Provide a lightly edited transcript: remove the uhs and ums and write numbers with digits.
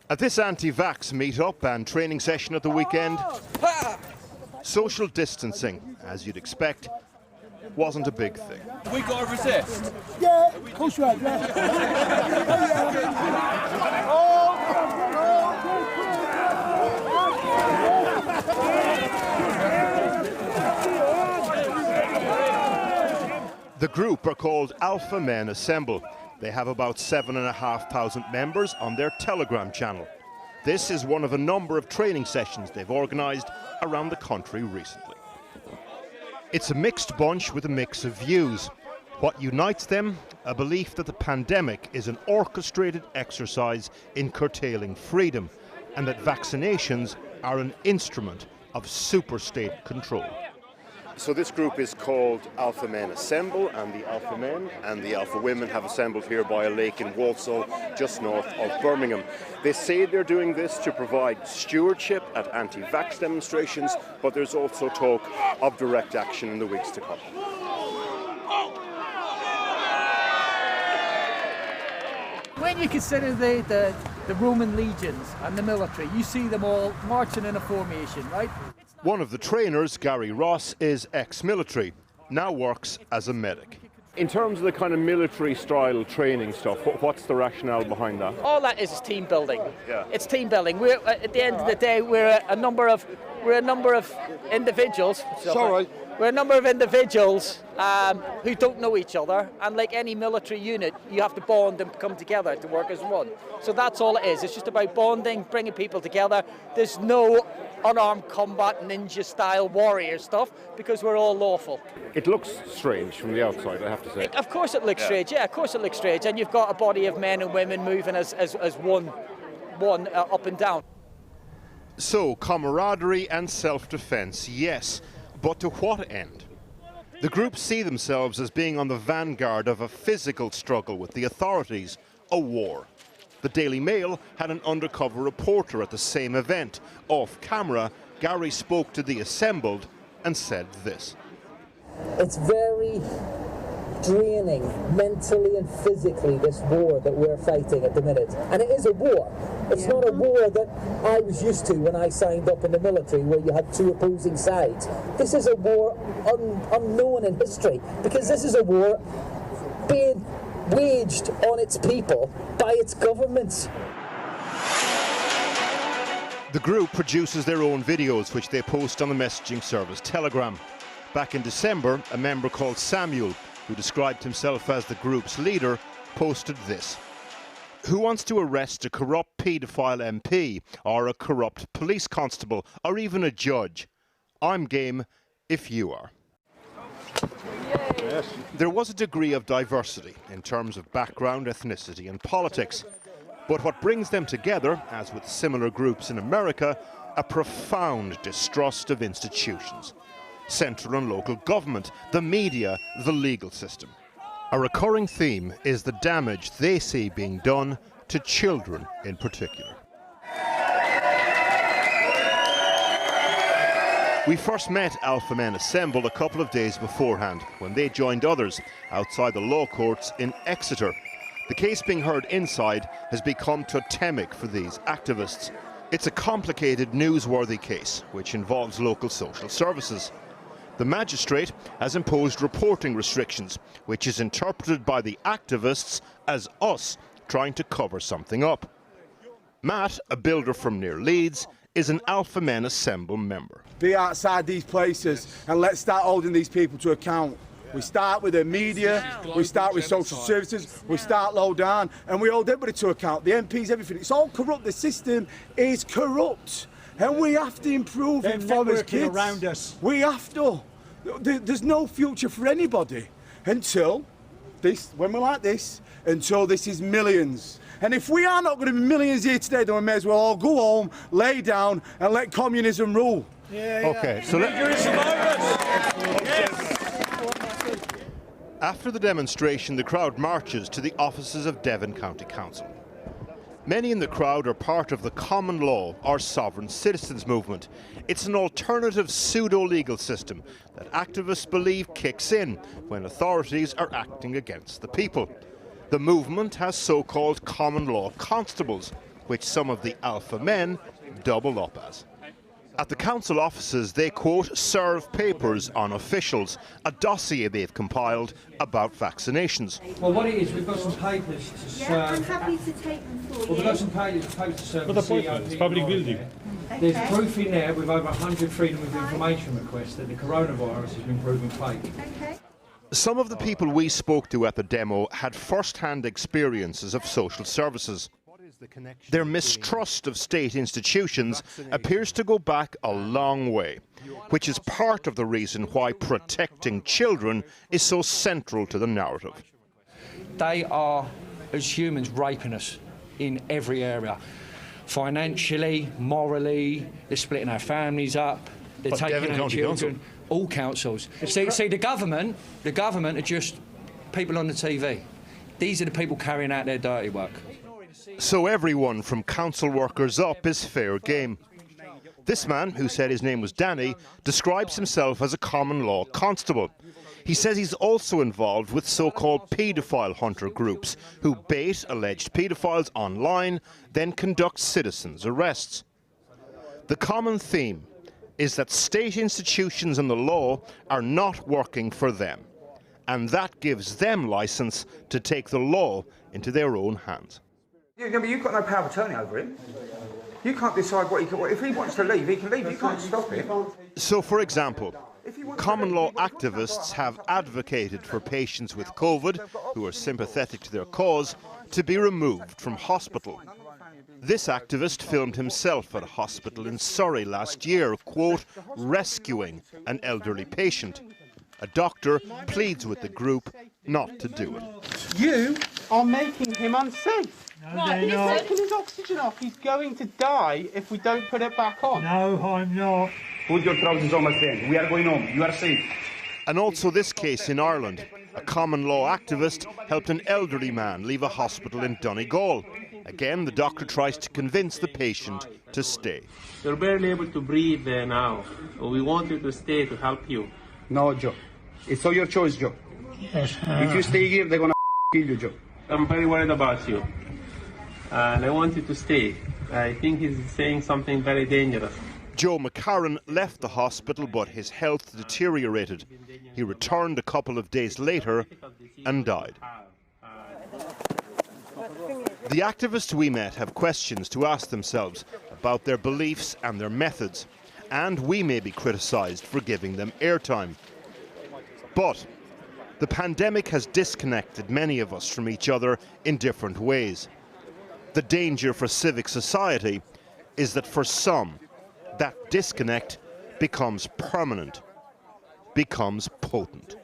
At this anti-vax meet-up and training session at the weekend, social distancing, as you'd expect, wasn't a big thing. We got to resist. Yeah, of course you have. The group are called Alpha Men Assemble. They have about 7,500 members on their Telegram channel. This is one of a number of training sessions they've organised around the country recently. It's a mixed bunch with a mix of views. What unites them? A belief that the pandemic is an orchestrated exercise in curtailing freedom, and that vaccinations are an instrument of superstate control. So this group is called Alpha Men Assemble, and the Alpha Men and the Alpha Women have assembled here by a lake in Walsall, just north of Birmingham. They say they're doing this to provide stewardship at anti-vax demonstrations, but there's also talk of direct action in the weeks to come. When you consider the Roman legions and the military, you see them all marching in a formation, right? One of the trainers, Gary Ross, is ex-military, now works as a medic. In terms of the kind of military-style training stuff, what's the rationale behind that? All that is team building. Yeah. It's team building. We're at the end of the day, we're a number of individuals. Sorry. We're a number of individuals who don't know each other, and like any military unit, you have to bond and come together to work as one. So that's all it is. It's just about bonding, bringing people together. There's no unarmed combat, ninja-style warrior stuff, because we're all lawful. It looks strange from the outside, I have to say. Of course it looks strange, yeah, of course it looks strange. And you've got a body of men and women moving as one up and down. So, camaraderie and self-defence, yes, but to what end? The group see themselves as being on the vanguard of a physical struggle with the authorities, a war. The Daily Mail had an undercover reporter at the same event. Off camera, Gary spoke to the assembled and said this. It's very draining, mentally and physically, this war that we're fighting at the minute. And it is a war. It's not a war that I was used to when I signed up in the military, where you had two opposing sides. This is a war unknown in history, because this is a war being waged on its people by its governments. The group produces their own videos, which they post on the messaging service Telegram. Back in December, a member called Samuel, who described himself as the group's leader, posted this. Who wants to arrest a corrupt paedophile MP, or a corrupt police constable, or even a judge? I'm game if you are. Yes. There was a degree of diversity in terms of background, ethnicity and politics. But what brings them together, as with similar groups in America, a profound distrust of institutions. Central and local government, the media, the legal system. A recurring theme is the damage they see being done to children in particular. We first met Alpha Men Assembled a couple of days beforehand, when they joined others outside the law courts in Exeter. The case being heard inside has become totemic for these activists. It's a complicated, newsworthy case, which involves local social services. The magistrate has imposed reporting restrictions, which is interpreted by the activists as us trying to cover something up. Matt, a builder from near Leeds, is an Alpha Men Assemble member. Be outside these places and let's start holding these people to account. We start with the media, we start with social services, we start low down, and we hold everybody to account. The MPs, everything. It's all corrupt. The system is corrupt. And we have to improve it for those kids. Around us. We have to. There's no future for anybody until this, when we're like this, until this is millions. And if we are not going to be millions here today, then we may as well all go home, lay down, and let communism rule. Okay, so after the demonstration, the crowd marches to the offices of Devon County Council. Many in the crowd are part of the common law or sovereign citizens movement. It's an alternative pseudo-legal system that activists believe kicks in when authorities are acting against the people. The movement has so-called common law constables, which some of the alpha men double up as. At the council offices, they, quote, serve papers on officials, a dossier they've compiled about vaccinations. Well, what it is, we've got some papers to serve. Yeah, I'm happy to take them for you. Well, we've got some papers to serve. What appointment? It's public building. Okay. There's proof in there with over 100 freedom of information requests that the coronavirus has been proven fake. Okay. Some of the people we spoke to at the demo had first-hand experiences of social services. Their mistrust of state institutions appears to go back a long way, which is part of the reason why protecting children is so central to the narrative. They are, as humans, raping us in every area. Financially, morally, they're splitting our families up, they're taking our children. All councils. See, the government are just people on the TV. These are the people carrying out their dirty work. So everyone from council workers up is fair game. This man, who said his name was Denne, describes himself as a common law constable. He says he's also involved with so-called paedophile hunter groups who bait alleged paedophiles online, then conduct citizens' arrests. The common theme is that state institutions and the law are not working for them, and that gives them license to take the law into their own hands. Yeah, but you've got no power of attorney over him. You can't decide what he can. If he wants to leave, he can leave. You can't stop him. So, for example, common law activists have advocated for patients with COVID, who are sympathetic to their cause, to be removed from hospital. This activist filmed himself at a hospital in Surrey last year, quote, rescuing an elderly patient. A doctor pleads with the group not to do it. You are making him unsafe. No, He's taking his oxygen off. He's going to die if we don't put it back on. No, I'm not. Put your trousers on, my friend. We are going home. You are safe. And also this case in Ireland. A common law activist helped an elderly man leave a hospital in Donegal. Again, the doctor tries to convince the patient to stay. You're barely able to breathe there now. We want you to stay to help you. No, Joe. It's all your choice, Joe. Yes. If you stay here, they're gonna kill you, Joe. I'm very worried about you. And I want you to stay. I think he's saying something very dangerous. Joe McCarran left the hospital, but his health deteriorated. He returned a couple of days later and died. The activists we met have questions to ask themselves about their beliefs and their methods, and we may be criticised for giving them airtime. But the pandemic has disconnected many of us from each other in different ways. The danger for civic society is that for some, that disconnect becomes permanent, becomes potent.